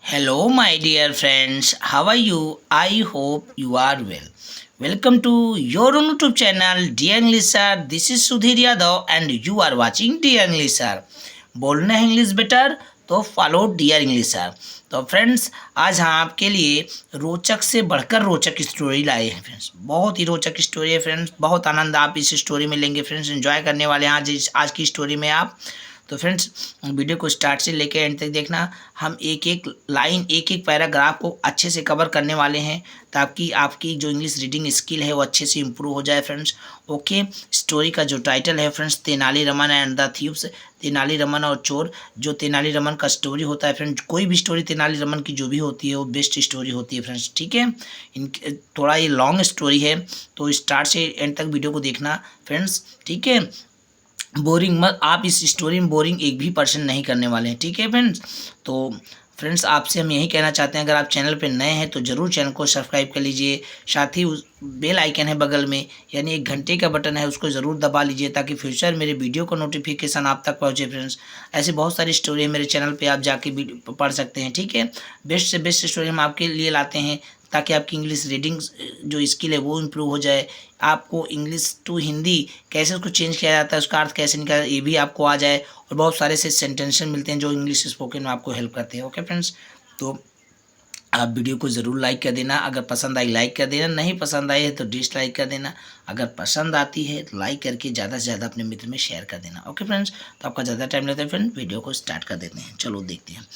Hello, my dear friends. How are you? I hope you are well. Welcome to your own YouTube channel, Dear English Sir. This is Sudhir Yadav, and you are watching Dear English Sir. बोलना है English better तो follow dear English sir. तो friends, आज हम आपके लिए रोचक से बढ़कर रोचक स्टोरी लाए हैं फ्रेंड्स। बहुत ही रोचक स्टोरी है फ्रेंड्स, बहुत आनंद आप इस स्टोरी में लेंगे फ्रेंड्स, एंजॉय करने वाले हैं आज की स्टोरी में आप। तो फ्रेंड्स, वीडियो को स्टार्ट से लेकर एंड तक देखना। हम एक एक लाइन, एक एक पैराग्राफ को अच्छे से कवर करने वाले हैं ताकि आपकी जो इंग्लिश रीडिंग स्किल है वो अच्छे से इम्प्रूव हो जाए फ्रेंड्स। ओके, स्टोरी का जो टाइटल है friends, Tenali Raman and the thieves, Tenali Raman और चोर। जो तेनालीरामन का स्टोरी होता है फ्रेंड्स, कोई भी स्टोरी तेनालीरामन की जो भी होती है वो बेस्ट स्टोरी होती है फ्रेंड्स। ठीक है, थोड़ा ये लॉन्ग स्टोरी है तो स्टार्ट से एंड तक वीडियो को देखना फ्रेंड्स। ठीक है, बोरिंग मत, आप इस स्टोरी में बोरिंग एक भी पर्सन नहीं करने वाले हैं। ठीक है फ्रेंड्स, तो फ्रेंड्स आपसे हम यही कहना चाहते हैं, अगर आप चैनल पे नए हैं तो ज़रूर चैनल को सब्सक्राइब कर लीजिए। साथ ही उस बेल आइकन है बगल में, यानी एक घंटे का बटन है, उसको ज़रूर दबा लीजिए ताकि फ्यूचर मेरे वीडियो का नोटिफिकेशन आप तक पहुँचे फ्रेंड्स। ऐसे बहुत सारी स्टोरी है मेरे चैनल पे, आप जाके पढ़ सकते हैं। ठीक है, बेस्ट से बेस्ट स्टोरी हम आपके लिए लाते हैं ताकि आपकी इंग्लिश रीडिंग जो स्किल है वो इम्प्रूव हो जाए। आपको इंग्लिश टू हिंदी कैसे उसको चेंज किया जाता है, उसका अर्थ कैसे निकाला, ये भी आपको आ जाए। और बहुत सारे से सेंटेंस मिलते हैं जो इंग्लिश स्पोकन में आपको हेल्प करते हैं। ओके फ्रेंड्स, तो आप वीडियो को ज़रूर लाइक कर देना। अगर पसंद आई लाइक कर देना, नहीं पसंद आई है तो डिसलाइक कर देना। अगर पसंद आती है तो लाइक करके ज़्यादा से ज़्यादा अपने मित्र में शेयर कर देना। ओके फ्रेंड्स, तो आपका ज़्यादा टाइम लगता है फ्रेंड, वीडियो को स्टार्ट कर देते हैं। चलो देखते हैं।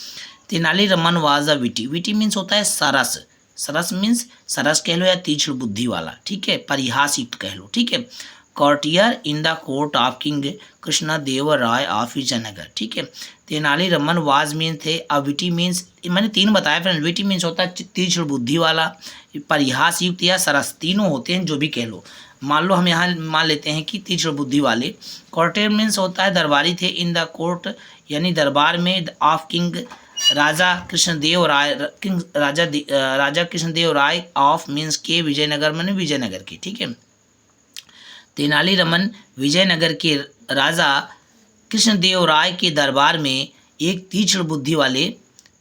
Tenali Raman was a witty. Witty means होता है सरस। सरस मीन्स सरस कह लो या तीक्ष्ण बुद्धि वाला। ठीक है, परिहास कह लो। ठीक है, courtier in the court of king Krishnadeva Raya of Vijayanagara. ठीक है, तेनालीरामन वाज मीन थे, विटी मीन्स मैंने तीन बताया फ्रेंड। विटी मीन्स होता है तीक्ष्ण बुद्धि वाला, परिहास युक्त या सरस, तीनों होते हैं जो भी कह लो। मान लो हम यहाँ मान लेते हैं कि तीक्ष्ण बुद्धि वाले। कॉर्टियर मीन्स होता है दरबारी थे, इन द कोर्ट यानी दरबार में, of king Raja Krishnadeva Raya, king Raja Krishnadeva Raya of means के विजयनगर, मैंने विजयनगर के। ठीक है, तेनालीरामन विजयनगर के राजा कृष्णदेव राय के दरबार में एक तीक्ष्ण बुद्धि वाले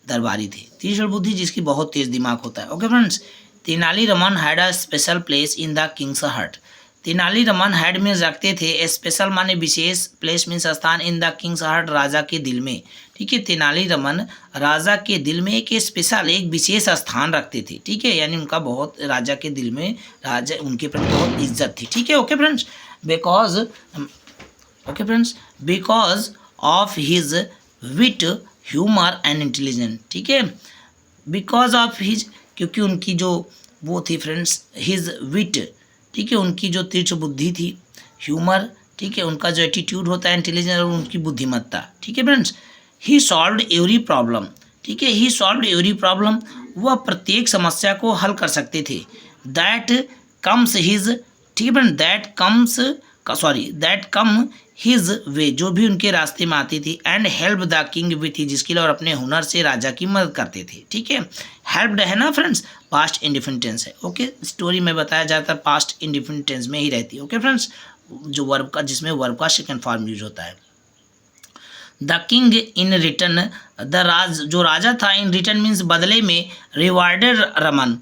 दरबारी थे। तीक्ष्ण बुद्धि जिसकी बहुत तेज दिमाग होता है। Okay friends, Tenali Raman had a special place in the Kings heart. Tenali Raman had means रखते थे, स्पेशल माने विशेष, प्लेस मीन्स स्थान, इन द किंग्स हार्ट राजा के दिल में। ठीक है, तेनालीरामन राजा के दिल में एक स्पेशल, एक विशेष स्थान रखते थे। ठीक है, यानी उनका बहुत राजा के दिल में, राजा उनके प्रति बहुत इज्जत थी। ठीक है, okay friends, because of his wit, humour and intelligence. ठीक है, बिकॉज ऑफ हिज, क्योंकि उनकी जो वो थी फ्रेंड्स, हिज विट। ठीक है, उनकी जो तीक्ष्ण बुद्धि थी, ह्यूमर, ठीक है, उनका जो एटीट्यूड होता है, इंटेलिजेंस और उनकी बुद्धिमत्ता। ठीक है फ्रेंड्स, ही सॉल्व्ड एवरी प्रॉब्लम। ठीक है, ही सॉल्व्ड एवरी प्रॉब्लम, वह प्रत्येक समस्या को हल कर सकते थे। दैट कम्स हिज, ठीक है friend, that come his way, जो भी उनके रास्ते में आती थी। And help the king with his skill, और अपने हुनर से राजा की मदद करते थे। ठीक है, हेल्प्ड है ना फ्रेंड्स, पास्ट इंडिफिनिट टेंस है। ओके, स्टोरी में बताया जाता है पास्ट इंडिफिनिट टेंस में ही रहती है। ओके फ्रेंड्स, जो वर्ब का, जिसमें वर्ब का सेकंड फॉर्म यूज होता है। द किंग इन रिटर्न, जो राजा था, इन रिटर्न मीन्स बदले में, रिवार्डेड रमन,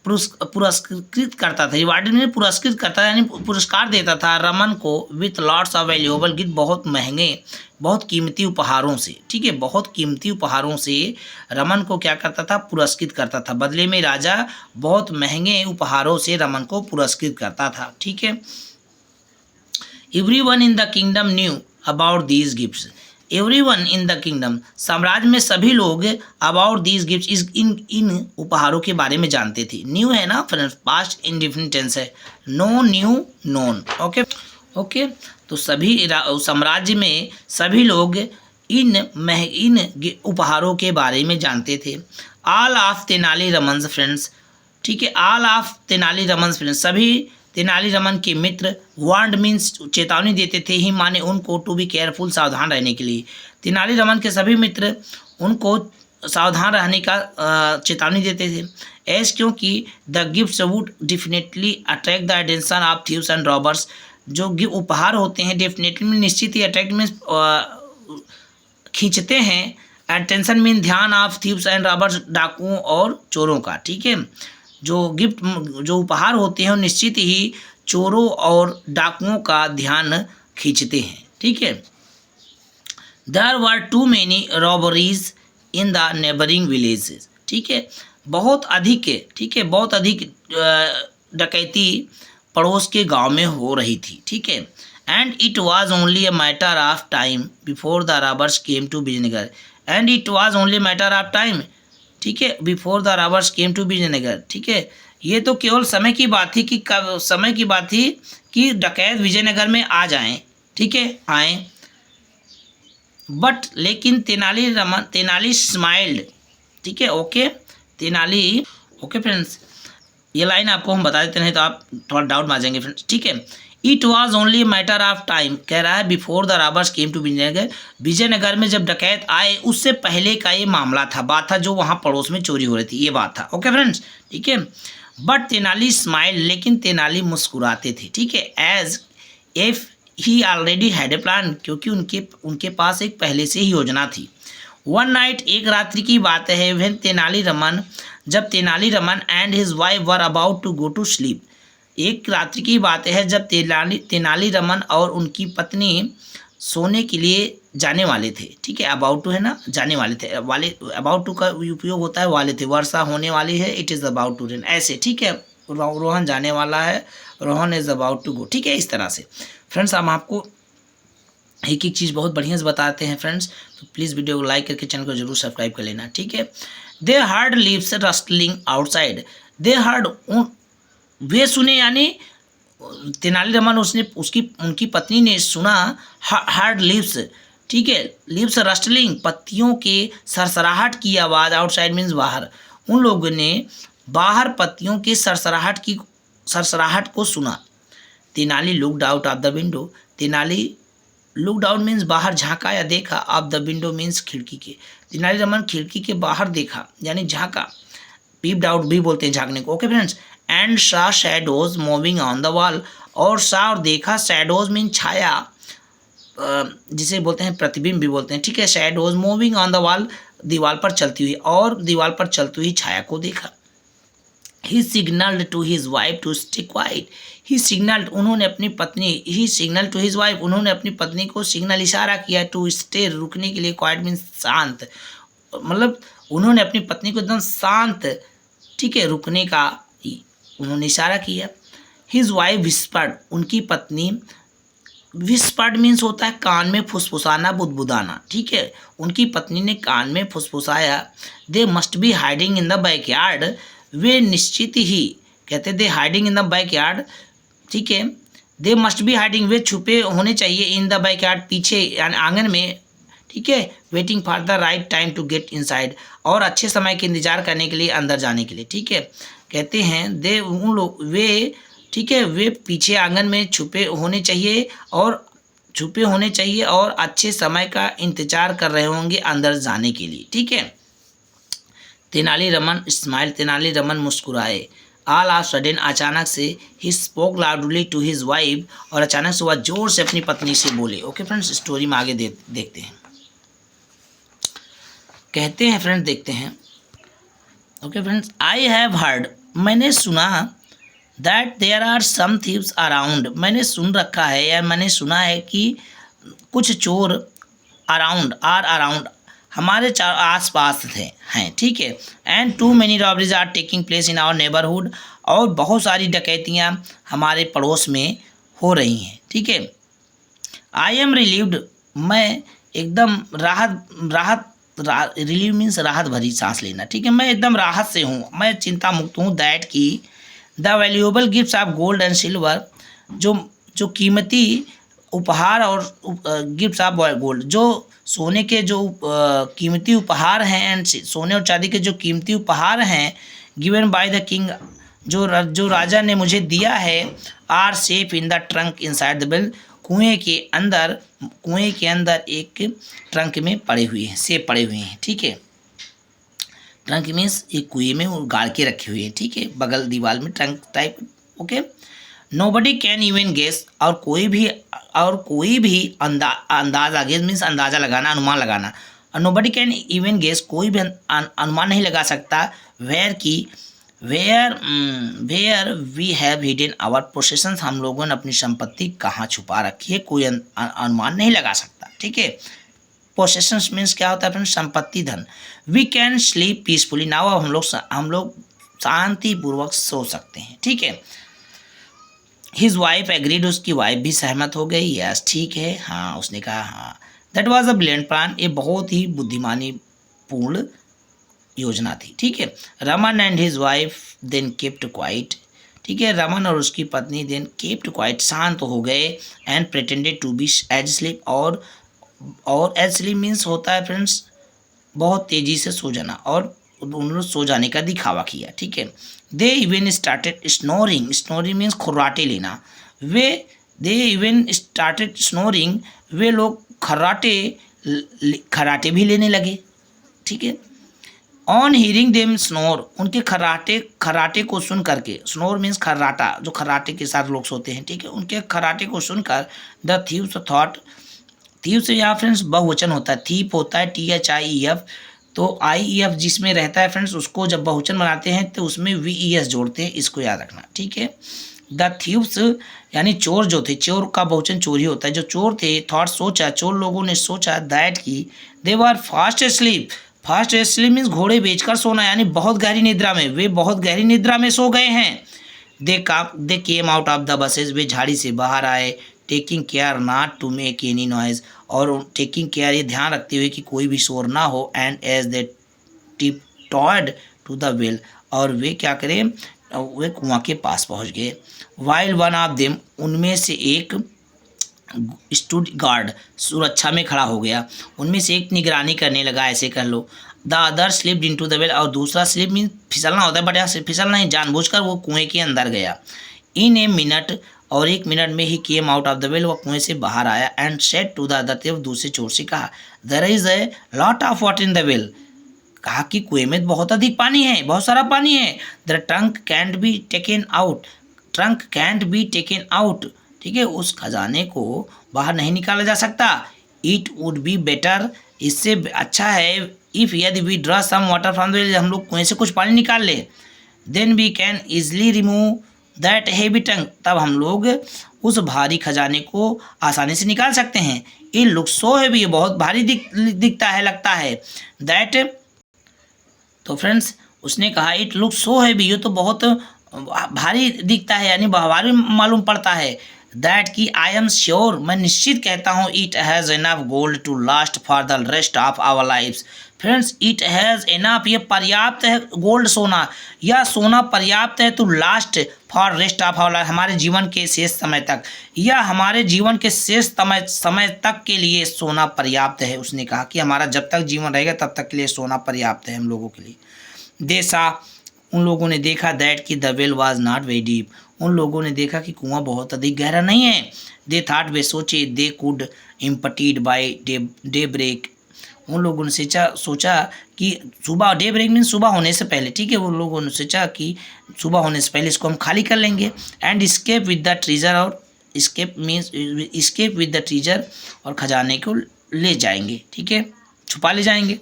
पुरस्कृत करता था। रिवार्डेड मीन पुरस्कृत करता था, यानी पुरस्कार देता था रमन को, with lots of valuable gift, बहुत महंगे, बहुत कीमती उपहारों से। ठीक है, बहुत कीमती उपहारों से रमन को क्या करता था, पुरस्कृत करता था। बदले में राजा बहुत महंगे उपहारों से रमन को पुरस्कृत करता था। ठीक है, everyone in the kingdom knew about these gifts. Everyone in the kingdom, साम्राज्य में सभी लोग, अबाउट दीज गिफ्ट्स, इन उपहारों के बारे में जानते थे। न्यू है ना फ्रेंड्स, पास्ट इंडिफिनिट टेंस है। No, new, known. ओके, तो सभी साम्राज्य में सभी लोग इन उपहारों के बारे में जानते थे। All of Tenali Raman friends. ठीक है, ऑल ऑफ तेनालीरामन फ्रेंड्स, सभी तेनालीरामन के मित्र, वार्नड मीन्स चेतावनी देते थे, ही माने उनको, टू बी केयरफुल, सावधान रहने के लिए। तेनालीरामन के सभी मित्र उनको सावधान रहने का चेतावनी देते थे। एज क्योंकि the gifts would definitely attract the attention of thieves and robbers, जो उपहार होते हैं डेफिनेटली निश्चित ही अट्रैक्ट में खींचते हैं अटेंशन मीन ध्यान ऑफ थीव्स एंड रॉबर्स, डाकुओं और चोरों का, ठीक है। जो गिफ्ट जो उपहार होते हैं वो निश्चित ही चोरों और डाकुओं का ध्यान खींचते हैं, ठीक है। There were too many robberies in the neighbouring villages, ठीक है। बहुत अधिक, ठीक है, बहुत अधिक डकैती पड़ोस के गांव में हो रही थी, ठीक है। And it was only a matter of time before the robbers came to Vijayanagar, and it was only matter of time, ठीक है, before the robbers came to Vijayanagar, ठीक है। ये तो केवल समय की बात थी कि कब समय की बात थी कि डकैत विजयनगर में आ जाएं, ठीक है, आए। बट लेकिन तेनाली स्माइल्ड, ठीक है, ओके, तेनाली, ओके फ्रेंड्स, ये लाइन आपको हम बता देते हैं तो आप थोड़ा डाउट में आ जाएंगे फ्रेंड्स, ठीक है। It was only matter of time, कह रहा है before the robbers came to Vijayanagar, Vijayanagar में जब डकैत आए उससे पहले का ये मामला था, बात था, जो वहाँ पड़ोस में चोरी हो रही थी, ये बात था, ओके फ्रेंड्स, ठीक है। बट तेनाली स्माइल, लेकिन तेनाली मुस्कुराते थे, ठीक है, as if he already had a plan, क्योंकि उनके पास एक पहले से ही योजना थी। वन नाइट, एक रात्रि की बात है, व्हेन तेनालीरामन, जब Tenaliraman and his wife were about to go to sleep, एक रात्रि की बात है जब तेनालीरामन और उनकी पत्नी सोने के लिए जाने वाले थे, ठीक है। अबाउट टू है ना, जाने वाले थे, वाले, अबाउट टू का उपयोग होता है वाले थे, वर्षा होने वाली है, it is about to rain, ऐसे, ठीक है। रोहन जाने वाला है, Rohan is about to go, ठीक है, इस तरह से। फ्रेंड्स हम आपको एक एक चीज़ बहुत बढ़िया से बताते हैं फ्रेंड्स, तो प्लीज़ वीडियो को लाइक करके चैनल को जरूर सब्सक्राइब कर लेना, ठीक है। They heard leaves rustling outside, they heard, वे सुने, यानी तेनालीरामन उनकी पत्नी ने सुना, हर्ड लीव्स, ठीक है, लीव्स रस्टलिंग, पत्तियों के सरसराहट की आवाज़, आउटसाइड मीन्स बाहर, उन लोगों ने बाहर पत्तियों के सरसराहट को सुना। Tenali looked out of the window, Tenali looked out means बाहर झांका या देखा, ऑफ द विंडो मीन्स खिड़की के, तेनालीरामन खिड़की के बाहर देखा यानी झांका, पीप्ड आउट भी बोलते हैं झांकने को, ओके फ्रेंड्स। एंड सा shadows moving on the wall, और सा और देखा, शैडोज मीन छाया, जिसे बोलते हैं प्रतिबिंब भी बोलते हैं, ठीक है। Shadows moving on the wall, दीवार पर चलती हुई, और दीवार पर चलती हुई छाया को देखा। He signalled to his wife to stay quiet, he signalled, उन्होंने अपनी पत्नी, he signal to his wife, उन्होंने अपनी पत्नी को सिग्नल, इशारा किया, टू स्टे, रुकने के लिए, क्वाइट मीन्स शांत, मतलब उन्होंने अपनी पत्नी को एकदम शांत, ठीक है, रुकने का उन्होंने इशारा किया। हिज वाइफ विस्पर्ड, उनकी पत्नी, विस्पर्ड मीन्स होता है कान में फुसफुसाना, बुदबुदाना, ठीक है, उनकी पत्नी ने कान में फुसफुसाया। They must be hiding in the backyard, वे निश्चित ही, कहते they hiding in the backyard, ठीक है, दे मस्ट बी हाइडिंग, वे छुपे होने चाहिए, इन द बैकयार्ड, पीछे यानी आंगन में, ठीक है, waiting for the right time to get inside, और अच्छे समय के इंतजार करने के लिए, अंदर जाने के लिए, ठीक है। कहते हैं दे, उन लोग, वे, ठीक है, वे पीछे आंगन में छुपे होने चाहिए और अच्छे समय का इंतजार कर रहे होंगे अंदर जाने के लिए, ठीक है। तेनालीरामन स्माइल, तेनालीरामन मुस्कुराए। ऑल ऑफ सडन, अचानक से, he spoke loudly to his wife, और अचानक से वह जोर से अपनी पत्नी से बोले, ओके फ्रेंड्स, स्टोरी में आगे देखते हैं। कहते हैं फ्रेंड्स, देखते हैं, okay friends, I have heard, मैंने सुना, that there are some thieves around, मैंने सुन रखा है या मैंने सुना है कि कुछ चोर अराउंड हमारे आस पास हैं, ठीक है। And too many robberies are taking place in our neighbourhood, और बहुत सारी डकैतियाँ हमारे पड़ोस में हो रही हैं, ठीक है। आई एम रिलीव्ड, मैं एकदम रिलीव मीन्स राहत भरी सांस लेना, ठीक है, मैं एकदम राहत से हूँ, मैं चिंता मुक्त हूँ। दैट की the valuable gifts of gold and silver, जो कीमती उपहार और गिफ्ट्स ऑफ गोल्ड, जो सोने के जो कीमती उपहार हैं, एंड सोने और चांदी के जो कीमती उपहार हैं, गिवन बाय द किंग, जो राजा ने मुझे दिया है, are safe in the trunk inside the well, कुएं के अंदर एक ट्रंक में पड़े हुए हैं, सेब पड़े हुए हैं, ठीक है। ट्रंक मीन्स एक कुएं में वो गाड़ के रखे हुए हैं, ठीक है, बगल दीवार में trunk type, okay. Nobody can even guess, और कोई भी अंदाजा, गेस मीन्स अंदाजा लगाना, अनुमान लगाना, नोबडी कैन इवन गेस, कोई भी अनुमान नहीं लगा सकता where we have hidden our possessions, हम लोगों ने अपनी संपत्ति कहाँ छुपा रखी है, कोई अनुमान नहीं लगा सकता। ठीक है, पोसेशंस मीन्स क्या होता है फ्रेंड्स, संपत्ति, धन। We can sleep peacefully now, हम लोग शांतिपूर्वक सो सकते हैं। ठीक है, हिज वाइफ एग्रीड, उसकी वाइफ भी सहमत हो गई। यस, ठीक है, हाँ, उसने कहा हाँ। That was a brilliant plan, ये बहुत ही बुद्धिमानी पूर्ण योजना थी। ठीक है, Raman and his wife then kept quiet, ठीक है, रमन और उसकी पत्नी देन केप्ट क्वाइट, शांत हो गए, and pretended to be asleep, और एज स्लीप मीन्स होता है फ्रेंड्स बहुत तेज़ी से सो जाना, और उन्होंने सो जाने का दिखावा किया। ठीक है, they even started snoring, snoring means खुर्राटे लेना, दे इवन स्टार्टेड स्नोरिंग, वे लोग खर्राटे भी लेने लगे। ठीक है, ऑन हीरिंग देम स्नोर, उनके खर्राटे को सुन करके, स्नोर मीन्स खर्राटा, जो खर्राटे के साथ लोग सोते हैं। ठीक है, उनके खर्राटे को सुनकर द थीव्स थॉट, थीव से यहाँ फ्रेंड्स बहुवचन होता है, थीप होता है THIEF, तो IEF जिसमें रहता है फ्रेंड्स, उसको जब बहुवचन बनाते हैं तो उसमें VES जोड़ते हैं, इसको याद रखना। ठीक है, द थीव्स यानी चोर जो थे, चोर का बहुवचन चोरी होता है, जो चोर थे, थॉट सोचा, चोर लोगों ने सोचा, दैट की they were fast asleep, fast asleep means घोड़े बेचकर सोना, यानी बहुत गहरी निद्रा में, वे बहुत गहरी निद्रा में सो गए हैं। They came out of the bushes, वे झाड़ी से बाहर आए, taking care not to make any noise, और टेकिंग केयर ये ध्यान रखते हुए कि कोई भी शोर ना हो, and as they tiptoed to the well, और वे क्या करें, वे कुआं के पास पहुंच गए। वाइल वन ऑफ देम, उनमें से एक स्टूड गार्ड, सुरक्षा में खड़ा हो गया, उनमें से एक निगरानी करने लगा, ऐसे कर लो। The other slipped into the well, और दूसरा स्लिप मीन फिसलना होता है, बट यहाँ से फिसलना नहीं, जानबूझकर वो कुएं के अंदर गया। इन ए मिनट, और 1 मिनट में ही came out of the well, वह कुएं से बाहर आया, and said to the other, दूसरे चोर से कहा, there is a lot of water in the well, कहा कि कुएं में बहुत अधिक पानी है, बहुत सारा पानी है। The trunk cantt be taken out, trunk cantt be taken out, ठीक है, उस खजाने को बाहर नहीं निकाला जा सकता। इट वुड बी बेटर, इससे अच्छा है, इफ़ यदि we draw some water from the well, हम लोग कुएं से कुछ पानी निकाल ले, then we can easily remove that heavy trunk, तब हम लोग उस भारी खजाने को आसानी से निकाल सकते हैं। इट लुक सो हैवी, बहुत भारी दिखता है, लगता है। दैट, तो फ्रेंड्स उसने कहा इट लुक सो हैवी, ये तो बहुत भारी दिखता है, यानी भारी मालूम पड़ता है। दैट की आई एम श्योर, मैं निश्चित कहता हूँ, it has enough gold to last for the rest of our lifes. Friends, it has enough, ये पर्याप्त है, गोल्ड सोना, या सोना पर्याप्त है, to last for rest of our life, हमारे जीवन के शेष समय तक, या हमारे जीवन के शेष समय तक के लिए सोना पर्याप्त है। उसने कहा कि हमारा जब तक जीवन रहेगा तब तक के लिए सोना पर्याप्त है हम लोगों के लिए। देसा, उन लोगों ने देखा, दैट की the well was not very deep, उन लोगों ने देखा कि कुआं बहुत अधिक गहरा नहीं है। दे थॉट, वे सोचे, they could emptied by daybreak, उन लोगों ने सोचा कि सुबह, डे ब्रेक मीन सुबह होने से पहले, ठीक है, वो लोगों ने सोचा कि सुबह होने से पहले इसको हम खाली कर लेंगे। And escape with the treasure, और escape means escape with the treasure, और खजाने को ले जाएंगे, ठीक है, छुपा ले जाएंगे।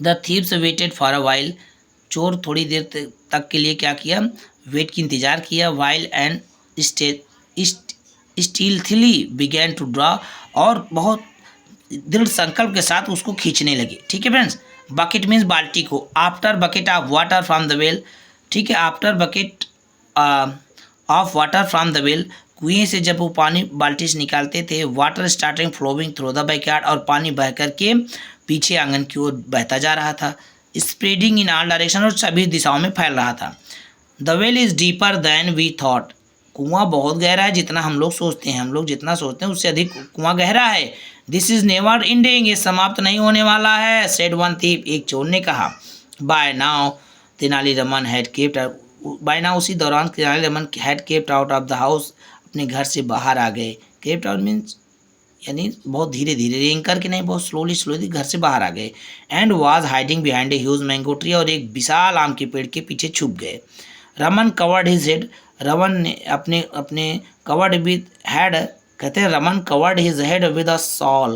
The thieves waited for a while, चोर थोड़ी देर तक के लिए क्या किया, वेट की इंतज़ार किया। While and stealthily began to draw, और बहुत दृढ़ संकल्प के साथ उसको खींचने लगे, ठीक है फ्रेंड्स। बकेट मीन्स बाल्टी को, after bucket of water from the well, ठीक है, after bucket of water from the well, कुएं से जब वो पानी बाल्टी से निकालते थे, water starting flowing through the backyard, और पानी बह करके पीछे आंगन की ओर बहता जा रहा था। स्प्रेडिंग इन ऑल डायरेक्शन, और सभी दिशाओं में फैल रहा था। The well is deeper than we thought, कुआं बहुत गहरा है जितना हम लोग सोचते हैं, हम लोग जितना सोचते हैं उससे अधिक कुआं गहरा है। दिस इज़ नेवर एंडिंग, ये समाप्त नहीं होने वाला है। सेड वन थीप, एक चोर ने कहा। By now Tenali Raman had kept, by now उसी दौरान Tenali Raman had kept out of the house, अपने घर से बाहर आ गए। केप्ट आउट मीन्स यानी बहुत धीरे धीरे, रेंग करके नहीं, बहुत स्लोली घर से बाहर आ गए। And was hiding behind a huge mango tree, और एक विशाल आम के पेड़ के पीछे छुप गए। Raman covered his head, Raman ने कवर्ड विद हेड, कहते हैं Raman covered his head with a saw,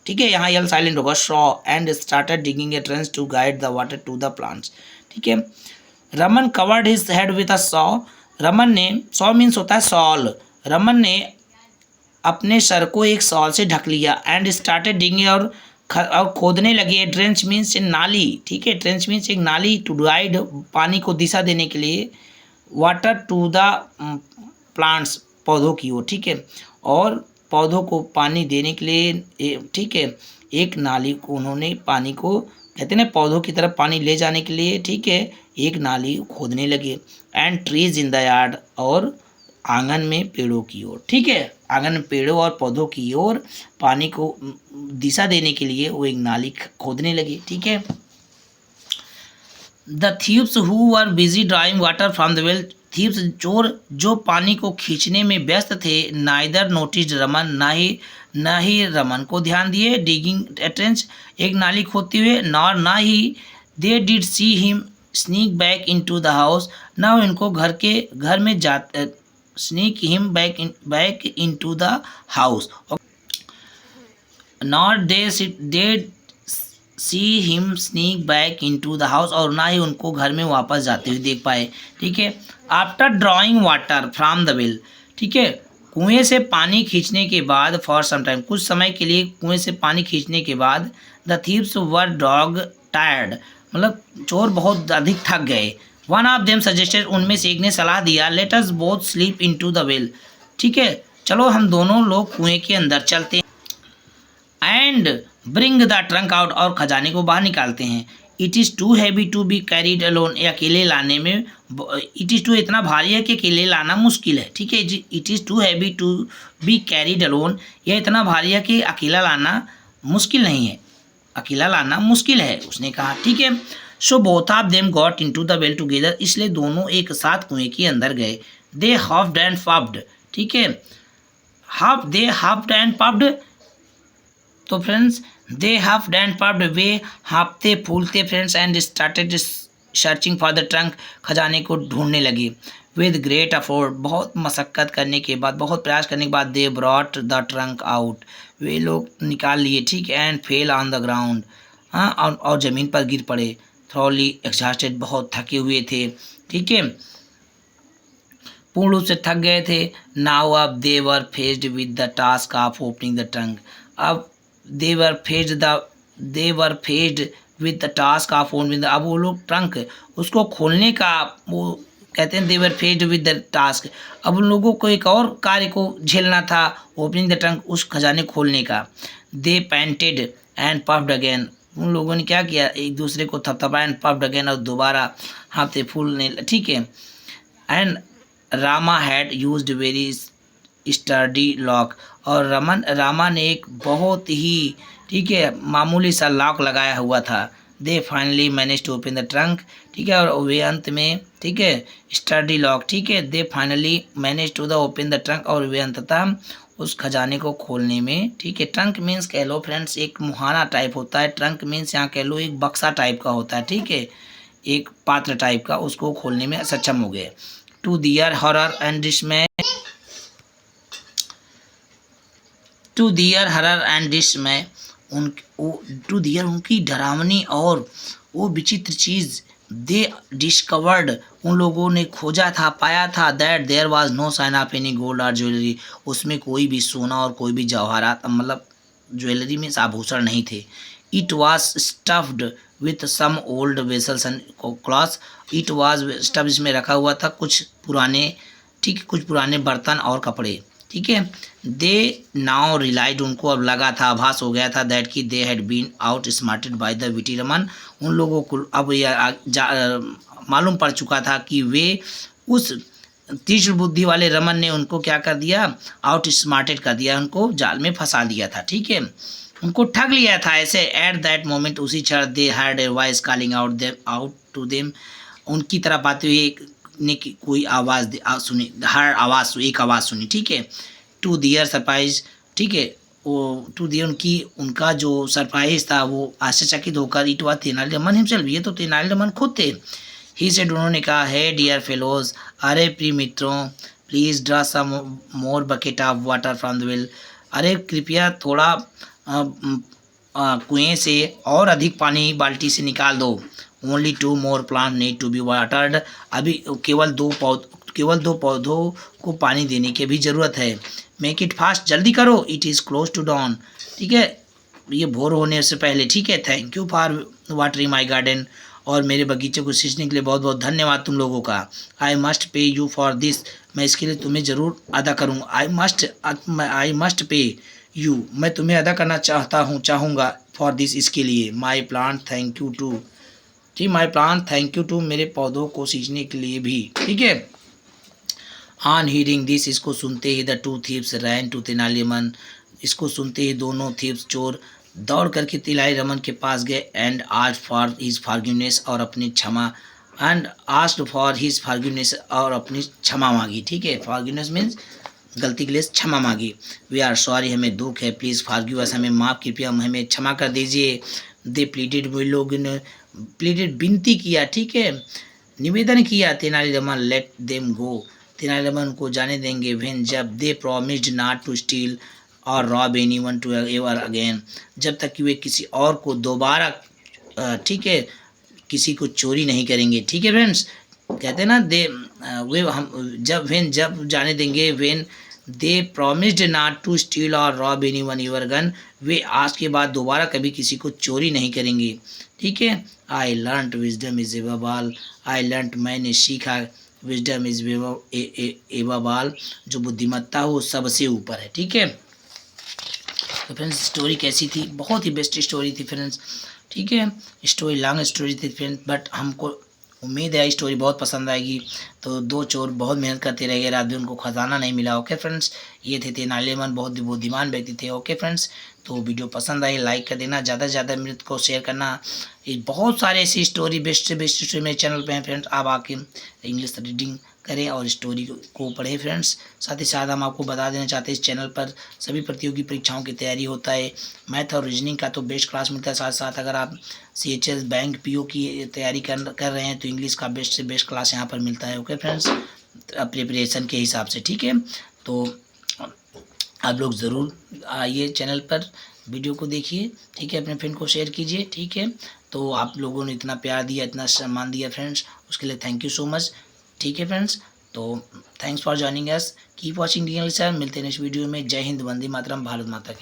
ठीक है, यहाँ यल साइलेंट होगा, saw and started digging a trench to guide the water to the plants. ठीक है, Raman covered his head with a saw, Raman ने, सॉ मीन्स होता है सॉल, रमन ने अपने सर को एक सॉल से ढक लिया, एंड स्टार्टेड डिगिंग और खोदने लगे, ट्रेंच मीन्स नाली। ठीक है, ट्रेंच मीन्स एक नाली, टू गाइड पानी को दिशा देने के लिए, वाटर टू द प्लांट्स पौधों की ओर। ठीक है, और पौधों को पानी देने के लिए ठीक है एक नाली को उन्होंने पानी को कहते हैं ना पौधों की तरफ पानी ले जाने के लिए, ठीक है, एक नाली खोदने लगे। And trees in the yard, और आंगन में पेड़ों की ओर। ठीक है, आंगन में पेड़ों और पौधों की ओर पानी को दिशा देने के लिए वो एक नाली खोदने लगे। ठीक है, the thieves who were busy drawing water from the well, thieves चोर जो पानी को खींचने में व्यस्त थे, नाइदर नोटिस रमन, ना ही रमन को ध्यान दिए, डिगिंग ट्रेंच एक नाली खोदते हुए, नॉर ना ही they did see him sneak back into the house, ना उनको घर में जा sneak him back into the house, nor they see him sneak back into the house, और ना ही उनको घर में वापस जाते हुए देख पाए। ठीक है, after drawing water from the well, ठीक है, कुएं से पानी खींचने के बाद, फॉर सम टाइम कुछ समय के लिए कुएं से पानी खींचने के बाद, the thieves were dog tired, मतलब चोर बहुत अधिक थक गए। वन ऑफ देम सजेस्टेड, उनमें से एक ने सलाह दिया, let us both sleep into the well, ठीक है, चलो हम दोनों लोग कुएं के अंदर चलते हैं, and bring the trunk out, और खजाने को बाहर निकालते हैं। It is too heavy to be carried alone, ये अकेले लाने में, इट इज़ टू इतना भारी है कि अकेले लाना मुश्किल है। ठीक है, it is too heavy to be carried alone, यह इतना भारी है कि अकेला लाना मुश्किल नहीं है, अकेला लाना मुश्किल है, उसने कहा। ठीक है, so both of them got into the well together, इसलिए दोनों एक साथ कुएं के अंदर गए। दे हफ्ड एंड पफ्ड, ठीक है, दे हफ्ड एंड पफ्ड, तो फ्रेंड्स दे हफ्ड एंड पफ्ड, वे हाँफते फूलते friends, and started searching for the trunk, खजाने को ढूंढने लगे। विद ग्रेट अफोर्ट, बहुत मशक्क़त करने के बाद, बहुत प्रयास करने के बाद, they brought the trunk out, वे लोग निकाल लिए। ठीक, and fell on the ground, हाँ, और ज़मीन पर गिर पड़े। थ्रोली एग्जॉस्टेड, बहुत थके हुए थे। ठीक है, पूर्ण रूप से थक गए थे। नाउ अब they were faced with the task of opening the trunk, अब they were faced with the task of opening, अब वो लोग ट्रंक उसको खोलने का, वो कहते हैं दे were faced with the task, अब उन लोगों को एक और कार्य को झेलना था, ओपनिंग द ट्रंक, उस खजाने खोलने का। दे पैंटेड एंड पफ्ड अगेन, उन लोगों ने क्या किया, एक दूसरे को थपथपाया, एंड पफ्ड अगेन, और दोबारा हाँफते फूलने। ठीक है, and Rama had used very sturdy lock, और रामा ने एक बहुत ही, ठीक है, मामूली सा लॉक लगाया हुआ था। They finally manage to open the trunk, ठीक है, और वे अंत में, ठीक है, स्टर्डी लॉक, ठीक है, they finally manage to the open the trunk, और वे अंततः उस खजाने को खोलने में। ठीक है, ट्रंक मीन्स कह लो फ्रेंड्स एक मुहाना टाइप होता है, ट्रंक मीन्स यहाँ कह लो एक बक्सा टाइप का होता है। ठीक है, एक पात्र टाइप का, उसको खोलने में सक्षम हो गए। To their horror and dismay, to their horror and dismay, to their उनकी डरावनी और वो विचित्र चीज़, दे डिस्कवर्ड, उन लोगों ने खोजा था, पाया था, that there was no sign of any gold और ज्वेलरी, उसमें कोई भी सोना और कोई भी जवाहरात, मतलब ज्वेलरी में आभूषण नहीं थे। It was stuffed with some old vessels and clothes, it was stuff, इसमें रखा हुआ था कुछ पुराने, ठीक, कुछ पुराने बर्तन और कपड़े। ठीक है, दे नाउ रिलाइड, उनको अब लगा था, आभास हो गया था, दैट कि they had been outsmarted by the witty Raman, उन लोगों को अब यह मालूम पड़ चुका था कि वे उस तीक्ष्ण बुद्धि वाले रमन ने उनको क्या कर दिया, आउट स्मार्टेड कर दिया, उनको जाल में फंसा दिया था। ठीक है, उनको ठग लिया था ऐसे। एट दैट मोमेंट, उसी क्षण, they had a voice calling out to them, उनकी तरफ आते हुए ने कोई आवाज़ सुनी, हर आवाज़, एक आवाज़ सुनी। ठीक है, टू दियर सरप्राइज, ठीक है, वो टू दियर उनका जो सरप्राइज था, वो आश्चर्यचकित होकर, इट वाज तेनालीरामन हिमसेल्फ, ये तो तेनालीरामन खुद थे। ही सेड, उन्होंने कहा, हे डियर फेलोज, अरे प्रिय मित्रों, please draw some more bucket of water from the well, अरे कृपया थोड़ा कुएं से और अधिक पानी बाल्टी से निकाल दो। Only 2 more plant need to be watered. अभी केवल दो पौधों को पानी देने की भी ज़रूरत है। मेक इट फास्ट, जल्दी करो। It is close to dawn. ठीक है, ये भोर होने से पहले। ठीक है, thank you for watering my garden. और मेरे बगीचे को सींचने के लिए बहुत बहुत धन्यवाद तुम लोगों का। I must pay you for this. मैं इसके लिए तुम्हें ज़रूर अदा करूँगा। आई मस्ट पे यू, मैं तुम्हें अदा करना चाहूँगा फॉर दिस, इसके लिए। माई प्लांट थैंक यू टू। ठीक, माई प्लांट थैंक यू टू, मेरे पौधों को सींचने के लिए भी। ठीक है। ऑन हीरिंग दिस, इसको सुनते ही the 2 thieves ran to Tenaliraman. इसको सुनते ही दोनों थीव्स चोर दौड़ करके तेनालीरामन के पास गए। And asked for his forgiveness, और अपनी क्षमा। And asked for his forgiveness, और अपनी क्षमा मांगी। ठीक है, फॉरगिवनेस मीन्स गलती के लिए क्षमा मांगी। वी आर सॉरी, हमें दुख है। प्लीज़ फॉरगिव अस, हमें माफ़ कृपया हमें क्षमा कर दीजिए। दे प्लीडेड, वे लोग ने प्लीडेड, विनती किया। ठीक है, निवेदन किया। Tenaliraman let them go, Tenaliraman को जाने देंगे। व्हेन, जब। They promised not to steal और rob anyone to ever again, जब तक कि वे किसी और को दोबारा, ठीक है, किसी को चोरी नहीं करेंगे। ठीक है फ्रेंड्स, कहते हैं ना दे, वे हम जब जाने देंगे। When they promised not to steal और रॉब एनीवन यूर गन, वे आज के बाद दोबारा कभी किसी को चोरी नहीं करेंगे। ठीक है। आई लर्नट विजडम इज एबाबाल, आई लर्नट, मैंने सीखा। विजडम इज एबाबाल, जो बुद्धिमत्ता हो सबसे ऊपर है। ठीक है। तो फ्रेंड्स, स्टोरी कैसी थी? बहुत ही बेस्ट स्टोरी थी फ्रेंड्स। ठीक है, स्टोरी लॉन्ग स्टोरी थी फ्रेंड्स, बट हमको उम्मीद है स्टोरी बहुत पसंद आएगी। तो 2 चोर बहुत मेहनत करते रह गए, रात भी उनको खजाना नहीं मिला। ओके फ्रेंड्स, ये थे तेनालीरामन, बहुत बुद्धिमान व्यक्ति थे। ओके फ्रेंड्स, तो वीडियो पसंद आई लाइक कर देना, ज़्यादा से ज़्यादा मेरे को शेयर करना। ये बहुत सारे ऐसी स्टोरी, बेस्ट से बेस्ट स्टोरी मेरे चैनल पे हैं फ्रेंड्स। आप आके इंग्लिश रीडिंग करें और स्टोरी को पढ़ें फ्रेंड्स। साथ ही साथ हम आपको बता देना चाहते हैं, इस चैनल पर सभी प्रतियोगी परीक्षाओं की तैयारी होता है। मैथ और रीजनिंग का तो बेस्ट क्लास मिलता है। साथ साथ अगर आप CHS बैंक PO की तैयारी कर रहे हैं तो इंग्लिश का बेस्ट से बेस्ट क्लास यहाँ पर मिलता है। ओके फ्रेंड्स, प्रिपरेशन के हिसाब से। ठीक है, तो आप लोग ज़रूर आइए चैनल पर, वीडियो को देखिए। ठीक है, अपने फ्रेंड को शेयर कीजिए। ठीक है, तो आप लोगों ने इतना प्यार दिया, इतना सम्मान दिया फ्रेंड्स, उसके लिए थैंक यू सो मच। ठीक है फ्रेंड्स, तो thanks for joining us, keep watching DN listener. मिलते हैं नेक्स्ट वीडियो में। जय हिंद, वंदे मातरम, भारत माता की।